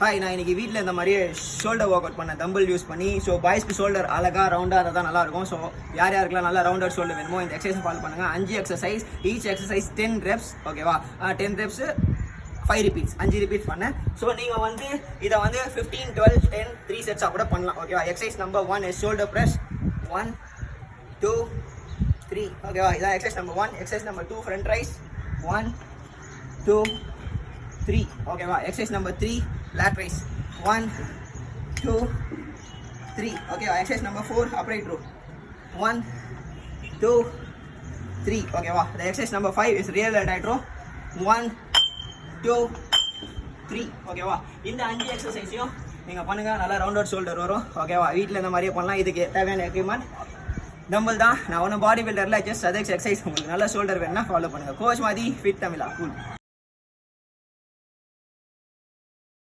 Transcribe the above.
Hi, நான் இன்னைக்கு வீட்டில் இந்த மாதிரி ஷோல்டர் ஒர்க் அவுட் பண்ண டம்பிள் யூஸ் பண்ணி. ஸோ பாய்ஸ்க்கு ஷோல்டர் அழகாக ரவுண்டாக இருந்தால் தான் நல்லாயிருக்கும். ஸோ யார் யாருக்கெல்லாம் நல்லா ரவுண்டட் ஷோல்டர் வேணுமோ இந்த எக்ஸசைஸ் ஃபாலோ பண்ணுங்கள். 5 எக்ஸசைஸ், ஈச் எக்ஸசைஸ் 10 reps. ஓகேவா? 10 reps 5 repeats, 5 repeats பண்ணேன். ஸோ நீங்கள் வந்து இதை வந்து 15, 12, 10, 3 sets கூட பண்ணலாம். ஓகேவா? Exercise number 1 is shoulder press. 1, 2, 3. ஓகேவா? இதான் exercise number 1. Exercise number 2 front raise. 1, 2, 3. ஓகேவா? Exercise number 3 lat raise. 1, 2, 3. ஓகேவா? Exercise number 4 upright row. 1, 2, 3. ஓகேவா? The exercise number 5 is rear deltoid row. 1, 2, 3. ஓகேவா? இந்த 5 எக்ஸசைஸையும் நீங்கள் பண்ணுங்கள், நல்லா ரவுண்ட் அவுட் ஷோல்டர் வரும். ஓகேவா? வீட்டில் இந்த மாதிரியே பண்ணலாம். இதுக்கு தேவையான எக்யூப்மெண்ட் டம்பிள் தான். நான் ஒன்றும் பாடி பில்டரில் ஜஸ்ட் அதே எக்ஸசைஸ். உங்களுக்கு நல்ல ஷோல்டர் வேணும்னா ஃபாலோ பண்ணுங்கள். கோச் மாதிரி ஃபிட் தமிழா கூல்.